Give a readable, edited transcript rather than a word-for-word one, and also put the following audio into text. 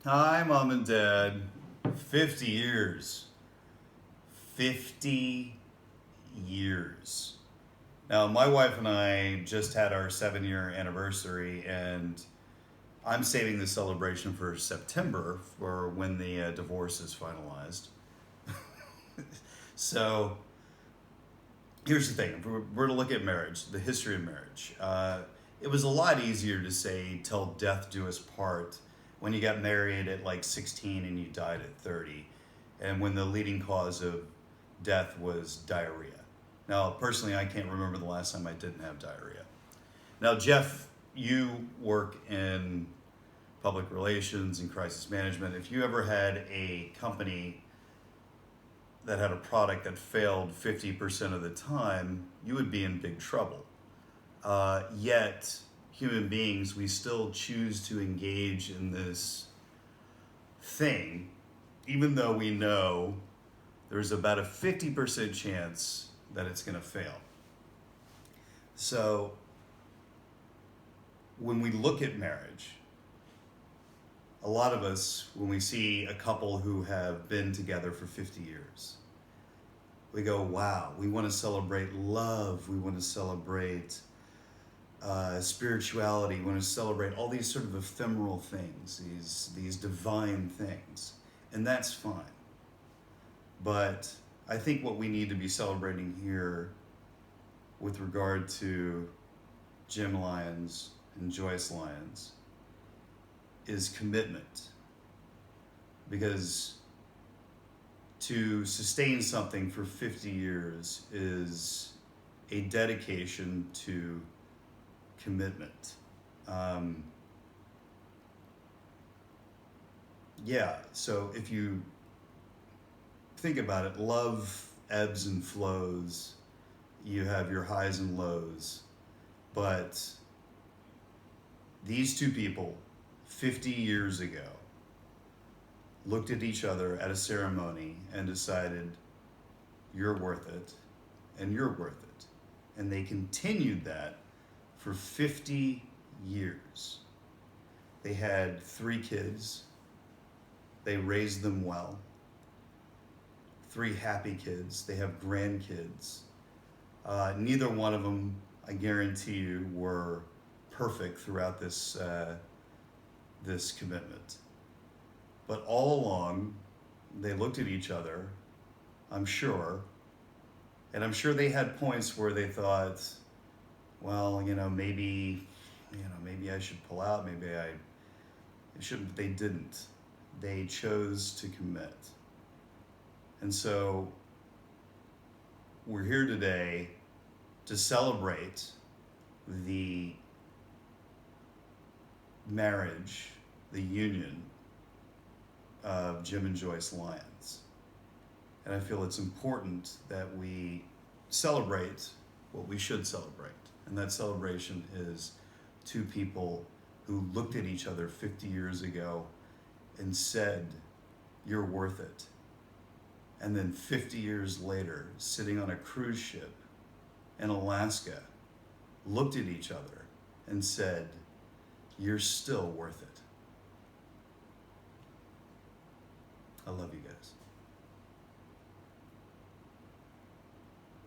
Hi, Mom and Dad. 50 years. 50 years. Now, my wife and I just had our 7-year anniversary, and I'm saving the celebration for September for when the divorce is finalized. So, here's the thing if we're to look at marriage, the history of marriage. It was a lot easier to say, till death do us part, when you got married at like 16 and you died at 30, and when the leading cause of death was diarrhea. Now, personally, I can't remember the last time I didn't have diarrhea. Now, Jeff, you work in public relations and crisis management. If you ever had a company that had a product that failed 50% of the time, you would be in big trouble. Yet, human beings, we still choose to engage in this thing, even though we know there's about a 50% chance that it's going to fail. So, when we look at marriage, a lot of us, when we see a couple who have been together for 50 years, we go, wow, we want to celebrate love, we want to celebrate spirituality, we want to celebrate all these sort of ephemeral things, these divine things, and that's fine. But I think what we need to be celebrating here with regard to Jim Lyons and Joyce Lyons is commitment. Because to sustain something for 50 years is a dedication to commitment. So if you think about it, love ebbs and flows. You have your highs and lows. But these two people, 50 years ago, looked at each other at a ceremony and decided, you're worth it, and you're worth it. And they continued that for 50 years. They had 3 kids. They raised them well. 3 happy kids. They have grandkids. Neither one of them, I guarantee you, were perfect throughout this commitment. But all along, they looked at each other, I'm sure, and I'm sure they had points where they thought, well, maybe I should pull out, maybe I shouldn't. But they didn't. They chose to commit. And so we're here today to celebrate the marriage, the union of Jim and Joyce Lyons. And I feel it's important that we celebrate what we should celebrate. And that celebration is 2 people who looked at each other 50 years ago and said, you're worth it. And then 50 years later, sitting on a cruise ship in Alaska, looked at each other and said, you're still worth it. I love you guys.